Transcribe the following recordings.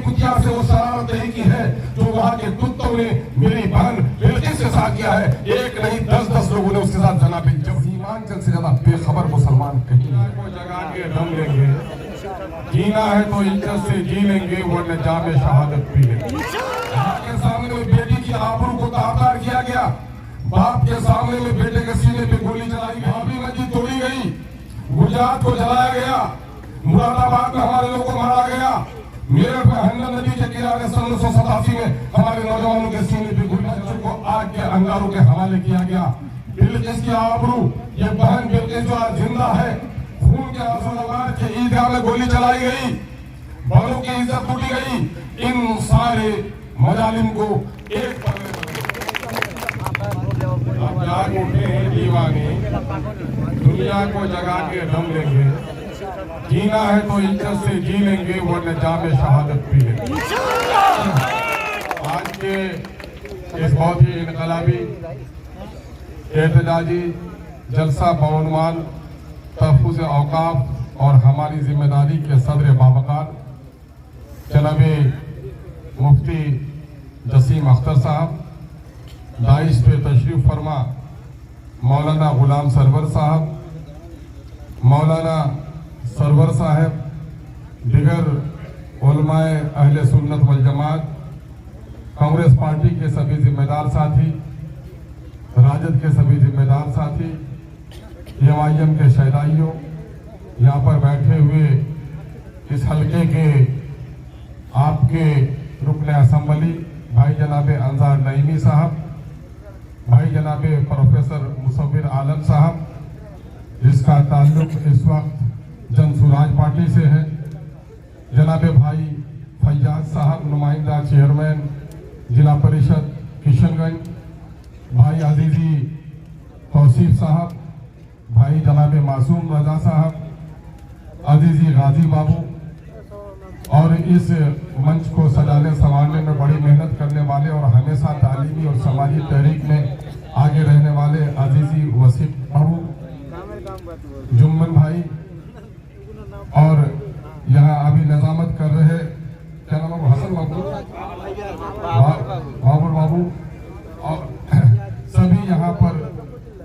कुतिया से वो शरारत नहीं की है जो वहाँ के कुत्तों ने मेरी बहन बिल्किस के साथ किया है। एक नहीं 10-10 लोगों ने उसके साथ जनाब जब सीमांचल से ज्यादा बेखबर मुसलमान कहीं को जगा के दम लेंगे। जीना है तो इज्जत से जी लेंगे वरना जामे शहादत पी लेंगे। आपके सामने में बेटी की आबरू को ताबदार किया गया, बाप के सामने में बेटे के सीने पे गोली चलाई गई, भाभी मस्जिद तोड़ी गई, गुजरात को जलाया गया, मुरादाबाद में हमारे लोगों को मारा गया, मेरठ में हंडन नदी के किनारे 1987 में हमारे नौजवानों के सीने पे गोली को आग के अंगारों के हवाले किया गया। बिल्किस की आबरू, ये बहन बिल्किस जो आज जिंदा है, खून के आंसू लगा के ईदगाह में गोली चलाई गई, बड़ों की इज्जत टूटी गई। इन सारे मजालिम को एक जाग उठे हैं दीवाने, दुनिया को जगा के दम लेंगे। जीना है तो इज्जत से जी लेंगे वरना जामे शहादत पी लेंगे। आज के इस बहुत ही इनकलाबी एहतजाजी जलसा बउनवान तहफ़्फ़ुज़ औक़ाफ़ और हमारी जिम्मेदारी के सदर बावकार जनाबे मुफ्ती जसीम अख्तर साहब, दाइश पे तशरीफ़ फरमा मौलाना गुलाम सरवर साहब, मौलाना सरवर साहब, दिगर उलमाए अहले सुन्नत वल जमात, कांग्रेस पार्टी के सभी जिम्मेदार साथी, राजद के सभी जिम्मेदार साथी, एमआईएम के शहदाइयों, यहाँ पर बैठे हुए इस हल्के के आपके रुकने असम्बली भाई जनाबे अंजार नईमी साहब, भाई जनाबे प्रोफेसर मुसव्विर आलम साहब, जिसका ताल्लुक इस वक्त जनसुराज पार्टी से है, जनाबे भाई फैयाज साहब नुमाइंदा चेयरमैन जिला परिषद किशनगंज, भाई अजीजी तौसीफ साहब, भाई जनाबे मासूम रजा साहब, अजीजी गाजी बाबू और इस मंच को सजाने संवारने में बड़ी मेहनत करने वाले और हमेशा तालीमी और समाजी तहरीक में आगे रहने वाले अजीजी वसीफ बाबू, जुम्मन भाई और यहाँ अभी नजामत कर रहे क्या नाम है हसन बाबू, बाबुल बाबू और सभी यहाँ पर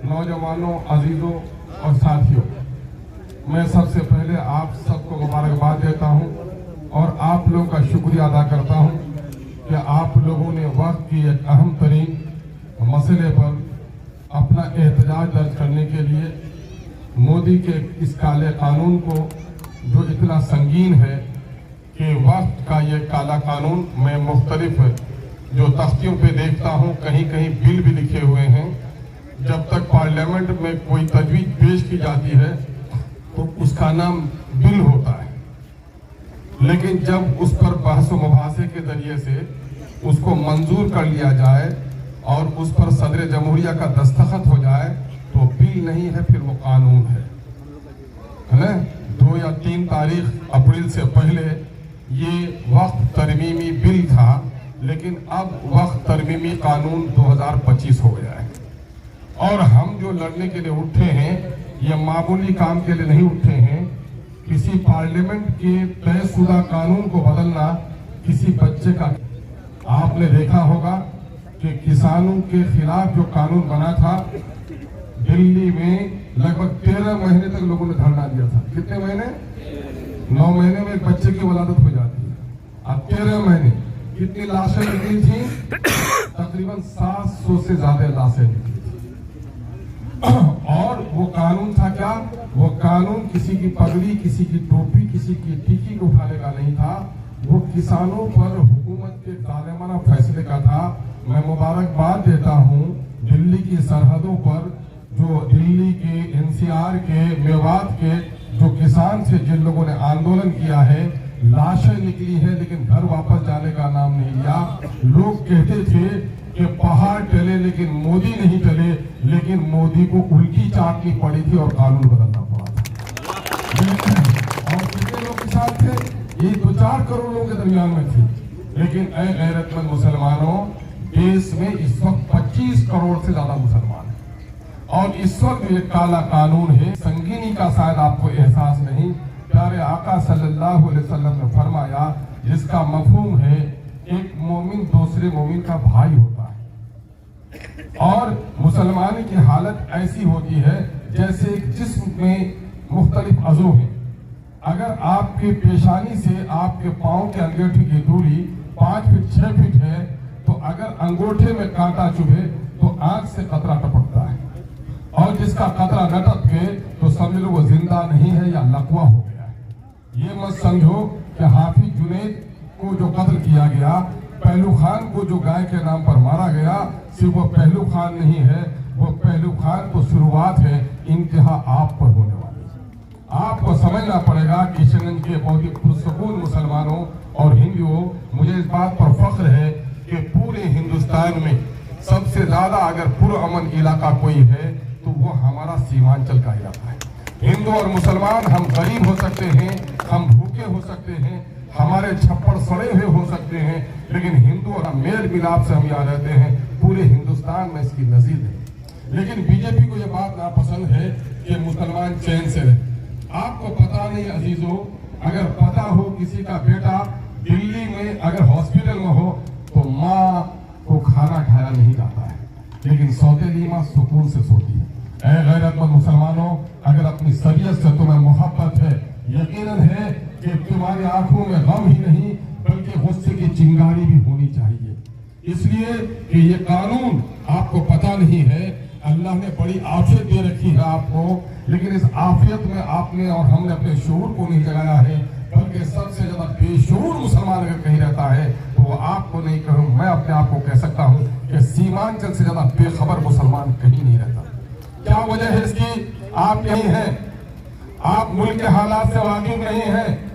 नौजवानों, अजीजों और साथियों, मैं सबसे पहले आप सबको मुबारकबाद देता हूँ और आप लोगों का शुक्रिया अदा करता हूँ कि आप लोगों ने वक्त की एक अहम तरीन मसले पर अपना एहतजाज दर्ज करने के लिए मोदी के इस काले कानून को, जो इतना संगीन है कि वक्त का ये काला कानून, मैं मुख्तलिफ जो तख्तियों पे देखता हूँ कहीं कहीं बिल भी लिखे हुए हैं, जब तक पार्लियामेंट में कोई तजवीज पेश की जाती है तो उसका नाम बिल होता है, लेकिन जब उस पर बहस मुबासे के जरिए से उसको मंजूर कर लिया जाए और उस पर सदर जमहूरिया का दस्तखत हो जाए तो बिल नहीं है, फिर वो कानून है ना। 2 या 3 तारीख अप्रैल से पहले ये वक्त तरमीमी बिल था, लेकिन अब वक्त तरमीमी कानून 2025 हो गया है और हम जो लड़ने के लिए उठे हैं ये मामूली काम के लिए नहीं उठे हैं। किसी पार्लियामेंट के तयशुदा कानून को बदलना किसी बच्चे का, आपने देखा होगा कि किसानों के खिलाफ जो कानून बना था दिल्ली में, लगभग 13 महीने तक लोगों ने धरना दिया था। कितने महीने? 9 महीने में एक बच्चे की वलादत हो जाती है, अब 13 महीने कितनी लाशें निकली थी? तकरीबन 700 से ज्यादा लाशें निकली थी। और वो कानून था क्या? वो कानून किसी की पगड़ी, किसी की टोपी, किसी की टिकी को उठाने का नहीं था, वो किसानों पर हुकूमत के जालिमाना फैसले का था। मैं मुबारकबाद देता हूँ दिल्ली की सरहदों पर जो दिल्ली के एनसीआर के मेवात के जो किसान थे, जिन लोगों ने आंदोलन किया है, लाशें निकली है लेकिन घर वापस जाने का नाम नहीं लिया। लोग कहते थे कि पहाड़ टले लेकिन मोदी नहीं टले, लेकिन मोदी को उल्टी चाटनी पड़ी थी और कानून बदलना पड़ा था। और कितने लोग किसान थे? ये 2-4 करोड़ लोगों के दरमियान में थी, लेकिन ऐ गैरतमंद मुसलमानों, देश में इस वक्त 25 करोड़ से ज्यादा मुसलमान हैं और इस वक्त ये काला कानून है। संगीनी का शायद आपको एहसास नहीं। प्यारे आका सल्लल्लाहु अलैहि वसल्लम ने फरमाया जिसका मफहूम है एक मोमिन दूसरे मोमिन का भाई होता है। और मुसलमान की हालत ऐसी होती है जैसे एक जिस्म में मुख्तलिफ अज़ू हैं। अगर आपके पेशानी से आपके पांव के अंगूठे की दूरी 5 फीट 6 फीट है, तो अगर अंगूठे में कांटा चुभे तो आंख से कतरा टपकता है, और जिसका कतरा न टपके तो समझ लो वो जिंदा नहीं है या लकवा हो गया है। ये मत समझो कि हाफिज जुनैद को जो कत्ल किया गया, पहलू खान को जो गाय के नाम पर मारा गया, सिर्फ वो पहलू खान नहीं है, वो पहलू खान तो शुरुआत है, इंतहा आप पर होने वाली है। आपको समझना पड़ेगा किशनगंज के बहुत ही पुरसकून मुसलमानों और हिंदुओं, मुझे इस बात पर फख्र है कि पूरे हिंदुस्तान में सबसे ज्यादा अगर पुरअमन इलाका कोई है तो वो हमारा सीमांचल का इलाका है। हिंदू और मुसलमान हम गरीब हो सकते हैं, हम भूखे हो सकते हैं, हमारे छप्पड़ सड़े हुए हो सकते हैं, लेकिन हिंदू और मेल मिलाप से हम यहाँ रहते हैं। पूरे हिंदुस्तान में इसकी नजीर है। लेकिन बीजेपी को यह बात नापसंद है कि मुसलमान चैन से रहे। आपको पता नहीं अजीजों, अगर पता हो किसी का बेटा दिल्ली में अगर हॉस्पिटल में हो तो माँ को खाना खाया नहीं जाता है, लेकिन सौतेली माँ सुकून से सोती है। ऐ गैरतमंद मुसलमानों, अगर अपनी सरियत से तुम्हें मोहब्बत है, यकीनन है कि तुम्हारी आंखों में गम ही नहीं बल्कि गुस्से की चिंगारी भी होनी चाहिए। इसलिए कि ये कानून आपको पता नहीं है, अल्लाह ने बड़ी आफियत दे रखी है आपको, लेकिन इस आफियत में आपने और हमने अपने शऊर को नहीं जगाया है, बल्कि सबसे ज्यादा बेशऊर मुसलमान अगर कहीं रहता है तो वो आपको नहीं कहूं, मैं अपने आप को कह सकता हूं कि सीमांचल से ज्यादा बेखबर मुसलमान कहीं नहीं रहता। क्या वजह है इसकी? आप यही हैं, आप मुल्क के हालात से वाकिफ नहीं हैं।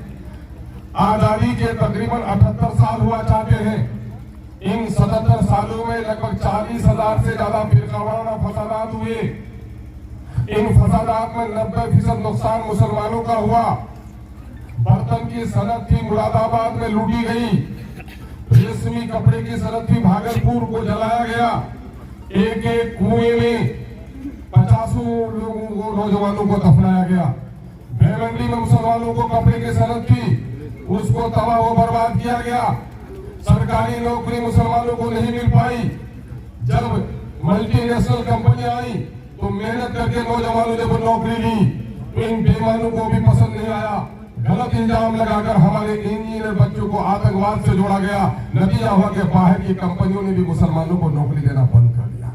आजादी के तकरीबन 78 साल हुआ चाहते हैं। इन 77 सालों में लगभग 40,000 से ज्यादा फिरकावाराना फसादात हुए। इन फसादात में 90% नुकसान मुसलमानों का हुआ। बर्तन की सनत थी मुरादाबाद में लूटी गई, रेशमी कपड़े की सनत थी भागलपुर को जलाया गया, एक एक कुएं में 50 लोगों को नौजवानों को दफनाया गया। भेवंडी में मुसलमानों को कपड़े की सनत थी, उसको तबाह व बर्बाद किया गया। सरकारी नौकरी मुसलमानों को नहीं मिल पाई। जब मल्टीनेशनल कंपनी आई तो मेहनत करके नौजवानों ने वो नौकरी ली, तो इन बेईमानों को भी पसंद नहीं आया। गलत इल्जाम लगाकर हमारे इंजीनियर बच्चों को आतंकवाद से जोड़ा गया। नतीजा हुआ कि बाहर की कंपनियों ने भी मुसलमानों को नौकरी देना बंद कर दिया।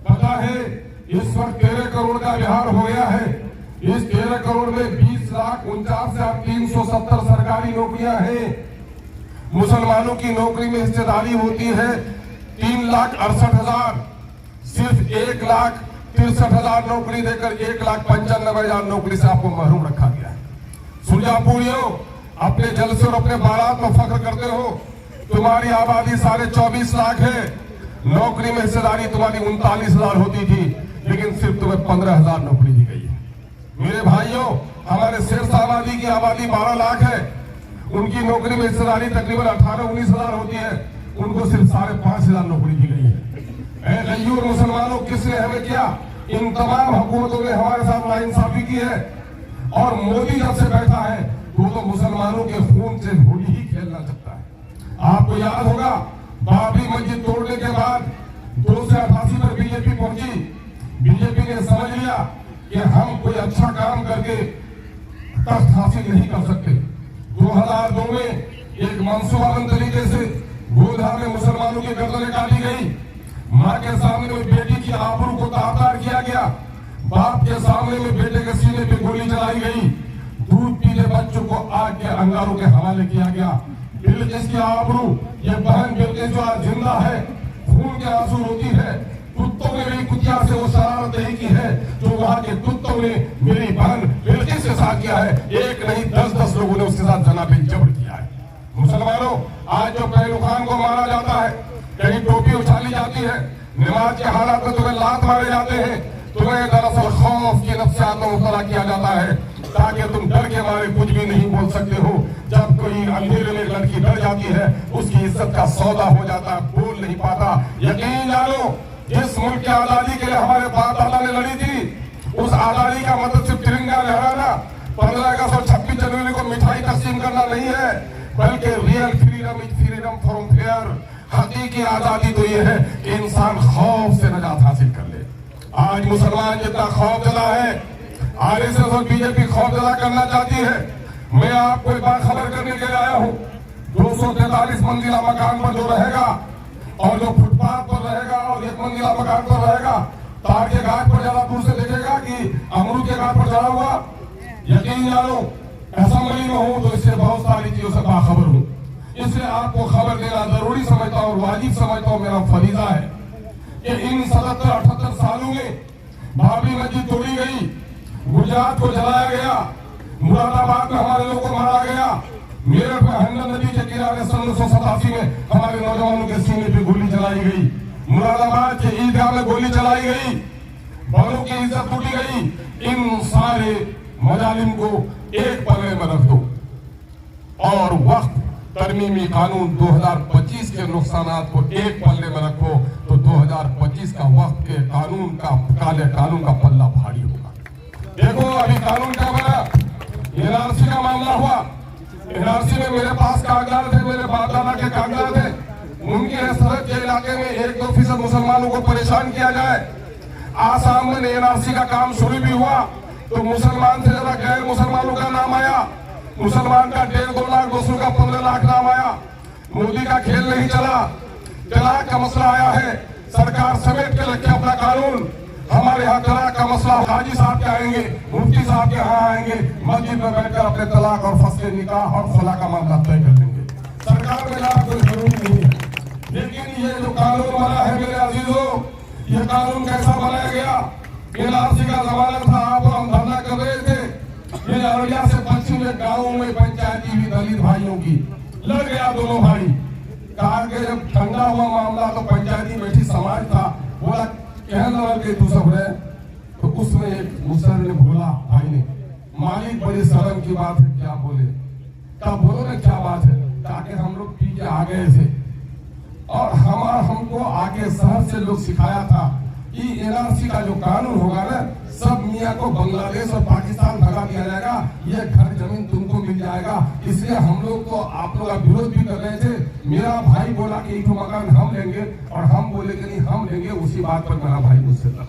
पता है इस वक्त 13 करोड़ का बिहार हो गया है। इस 13 करोड़ में 20,49,370 सरकारी नौकरियां हैं। मुसलमानों की नौकरी में हिस्सेदारी होती है 3,68,000। सिर्फ 1,63,000 नौकरी देकर 1,95,000 नौकरी से आपको महरूम रखा गया है। सुरजापुरियों, अपने जलसे और अपने बारात में फख्र करते हो। तुम्हारी आबादी 24.5 लाख है। नौकरी में हिस्सेदारी तुम्हारी 39,000 होती थी, लेकिन सिर्फ तुम्हें 15,000 नौकरी दी गई है। मेरे भाइयों, हमारे शेरशाबादी की आबादी 12 लाख है। उनकी नौकरी में हिस्सेदारी तकरीबन 18-19,000 होती है, उनको सिर्फ 5,500 नौकरी दी गई है। ऐ गयूर मुसलमानों, किसने हमें किया? इन तमाम हुकूमतों ने हमारे साथ नाइंसाफी की है। और मोदी जब से बैठा है तो मुसलमानों के खून से होली ही खेलना चाहता है। आपको याद होगा, बाबरी मस्जिद तोड़ने के बाद 288 पर बीजेपी पहुंची। बीजेपी ने समझ लिया कि हम कोई अच्छा काम करके तख्त हासिल नहीं कर सकते। 2002 में एक मंसूबाबंद तरीके से गोधा में मुसलमानों की गर्दनें काटी गई। मां के सामने में बेटी की आबरू को ताबदार किया गया। बाप के सामने में बेटे के सीने पे गोली चलाई गई। दूध पीने बच्चों को आग के अंगारों के हवाले किया गया। बिल्किस की आबरू, ये बहन बिल्किस जो आज जिंदा है, खून के आंसू रोती है। कुत्तों ने मेरी कुतिया से वो शरारत नहीं की है जो वहां के कुत्तों ने मेरी बहन बिल्किस के साथ किया है। एक नहीं 10-10 लोगों ने उसके साथ जनाबे जबर किया है। मुसलमानों, आज जो पहलू खान को मारा जाता है, कहीं टोपी उछाली जाती है, नमाज के हालात में तुम्हें लात मारे जाते हैं, तुम्हें दरअसल खौफ की नफ्सियात में मुब्तला किया जाता है ताकि तुम डर के मारे कुछ भी नहीं बोल सकते हो। जब कोई अंधेरे में लड़की डर जाती है, उसकी इज्जत का सौदा हो जाता है, बोल नहीं पाता। यकीन जानो, जिस मुल्क की आजादी के लिए हमारे बाप दादा ने लड़ी थी, उस आजादी का मतलब सिर्फ तिरंगा लहराना, 15 अगस्त और 26 जनवरी को मिठाई तकसीम करना नहीं है। बल्कि real freedom is freedom from fair. हकीकी आजादी तो ये है कि इंसान खौफ से नजात हासिल कर ले। आज मुसलमान जितना खौफ जला है, आरएसएस और बीजेपी खौफ जला करना चाहती है। मैं आपको एक बात खबर करने के लिए आया हूँ, 243 मंजिला मकान पर जो रहेगा और जो फुटपाथ पर रहेगा और 1 मंजिला मकान पर रहेगा, तार के घाट पर ज्यादा दूर से देखेगा कि अमरूद के घाट पर चढ़ा हुआ। यकीन जानो असेंबली में हूँ तो इससे बहुत सारी चीजों से बाखबर हूँ, इसलिए आपको खबर देना जरूरी समझता हूँ और वाजिब समझता हूँ, मेरा फरीजा है कि इन 77-78 सालों में बाबरी मस्जिद तोड़ी गई, गुजरात को जलाया गया, मुरादाबाद में हमारे लोगों को मारा गया, मेरठ में हंडन नदी के किनारे 1987 में हमारे नौजवानों के सीने पे गोली चलाई गई, मुरादाबाद के ईदगाह में गोली चलाई गई, बड़ों की इज्जत टूटी गई। इन सारे मजालिम को एक पल्ले में रख दो और वक्त तरमीमी कानून 2025 के नुकसानात को एक पल्ले में रखो तो 2025 का वक्त के कानून का काले कानून का पल्ला भारी होगा। देखो अभी कानून क्या बना, एनआरसी का मामला हुआ, एनआरसी में मेरे पास कागजात थे, मेरे बाप दादा के कागजात थे, उनके सरहद के इलाके में 1-2% मुसलमानों को परेशान किया जाए। आसाम में एनआरसी का काम शुरू भी हुआ तो मुसलमान से ज्यादा गैर मुसलमानों का नाम आया, मुसलमान का 1.5-2 लाख, दूसरों का 15 लाख नाम आया। मोदी का खेल नहीं चला, तलाक का मसला आया है, सरकार समेट के रखे अपना कानून। हमारे यहाँ तलाक का मसला हाजी साहब के आएंगे, मुफ्ती साहब के यहाँ आएंगे, मस्जिद में बैठकर अपने तलाक और फसले निकाह और खुला का मामला तय कर देंगे। सरकार में जाना कोई जरूरी नहीं है, लेकिन ये जो कानून बना है मेरे अजीजों, ये कानून कैसा बनाया गया? एनआरसी का जमाना था, आप हम धरना कर रहे थे, ये अररिया से पश्चिम में गाँव में पंचायती भी दलित भाइयों की लड़ गया, दोनों भाई कहा कि जब ठंडा हुआ मामला तो पंचायती बैठी समाज था, बोला कहना के तू सब रहे, तो उसमें एक मुसलमान ने बोला, भाई ने, मालिक बड़ी शर्म की बात है, क्या बोले? तब बोलो ना क्या बात है, ताकि हम लोग पी के आ गए थे और हमको आगे शहर से लोग सिखाया था कि एनआरसी का जो कानून होगा ना, सब मियाँ को बांग्लादेश और पाकिस्तान भगा दिया जाएगा, ये घर जमीन तुमको मिल जाएगा। इसलिए हम लोग तो आप लोग का विरोध भी कर रहे थे। मेरा भाई बोला कि एक मकान हम लेंगे और हम बोले कि नहीं हम लेंगे, उसी बात पर मेरा भाई मुझसे था।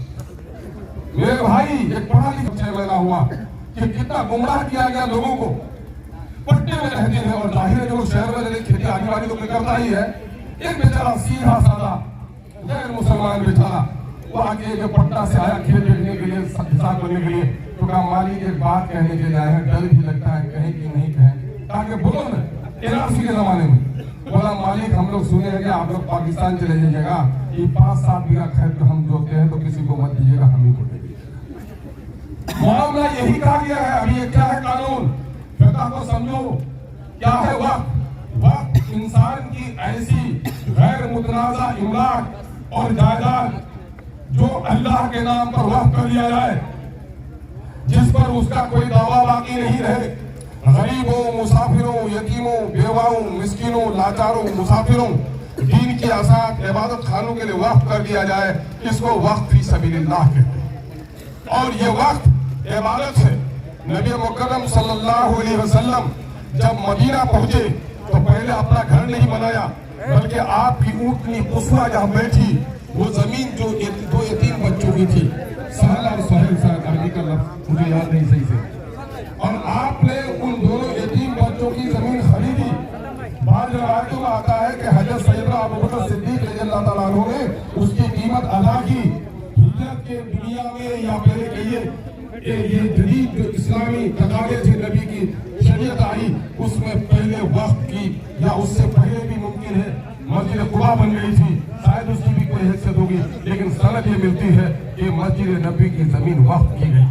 मेरे भाई एक पढ़ा लिखा महीना हुआ कि कितना गुमराह किया गया लोगों को, पट्टे में रहते हैं और जाहिर है जो शहर में रहते खेती आदिवासी तो करता ही है। एक बेचारा सीधा साधा गैर मुसलमान बेचारा वो आगे जो पटना से आया खेल देखने के लिए, हिसाब करने के लिए, तो कहा मालिक एक बात कहने के लिए आए हैं, डर भी लगता है कहीं कि नहीं कहें, ताकि बोलो ना एनआरसी के जमाने में। बोला मालिक हम लोग सुने हैं कि आप लोग पाकिस्तान चले जाइएगा, ये 5-7 बीघा खेत तो हम जोते हैं तो किसी को मत दीजिएगा, हम ही को दे दीजिएगा। मामला यही कहा गया है। अभी ये क्या है कानून, फिक़ह को समझो क्या है वक्त। वक्त इंसान की ऐसी गैर मुतनाज़ा इमलाक और जायदाद जो अल्लाह के नाम पर वक़्फ़ कर दिया जाए, जिस पर उसका कोई दावा बाकी नहीं रहे। गरीबों, मुसाफिरों, यतीमों, बेवाओं, मिस्किनों, लाचारों, मुसाफिरों दीन की आज़ाद इबादत खानों के लिए वक़्फ़ कर दिया जाए, इसको वक़्फ़ फी सबीलिल्लाह कहते हैं। और ये वक़्फ़ इबादत है। नबी मुकर्रम सल्लल्लाहु अलैहि वसल्लम जब मदीना पहुंचे तो पहले अपना घर नहीं बनाया, बल्कि आपकी ऊँटनी पुस्वा जहाँ बैठी वो जमीन जो 2 यतीम बच्चों की थी, सहल और सुहैल शायद अरबी का लफ्ज़ मुझे याद नहीं सही से, और आपने उन दोनों यतीम बच्चों की जमीन खरीदी। बाद रवायतों में आता है कि हज़रत सैयदना अबू बकर सिद्दीक़ रज़ियल्लाहु ताला अन्हु ने उसकी कीमत अदा की। हिजरत के दुनिया में या पहले कहिए ये जदीद जो इस्लामी तकाज़े थे, नबी की शरीयत आई, उसमें पहले वक्त की या उससे पहले भी मुमकिन है मस्जिद कुबा बन गई थी, शायद उसकी भी कोई हैसियत होगी, लेकिन सनद ये मिलती है कि मस्जिद नबी की जमीन वक्फ की गई।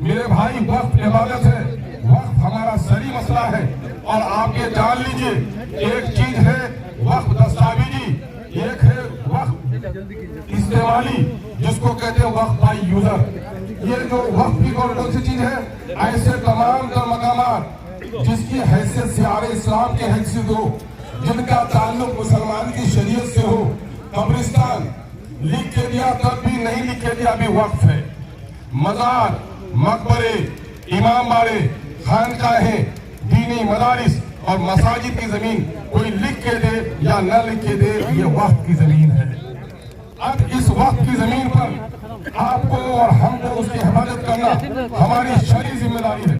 मेरे भाई वक्फ इबादत है, वक्फ हमारा सही मसला है। और आप ये जान लीजिए, एक चीज है वक्फ दस्तावेजी, एक है वक्फ इस्तेमाली, जिसको कहते हैं वक्फ बाय यूजर। ये जो वक्फ की कौन सी चीज है, ऐसे तमाम मकामात जिसकी हैसियत सियारे इस्लाम की हैसियत हो, जिनका ताल्लुक मुसलमान की शरीयत से हो, कब्रिस्तान लिख के दिया तब भी नहीं लिख के दिया, अभी वक्फ है। मजार, मकबरे, इमाम बाड़े, खानकाहें, दीनी मदारिस और मसाजिद की जमीन कोई लिख के दे या न लिख के दे, ये वक्त की जमीन है। अब इस वक्त की जमीन पर आपको और हमको उसकी हिफाजत करना हमारी शरई जिम्मेदारी है।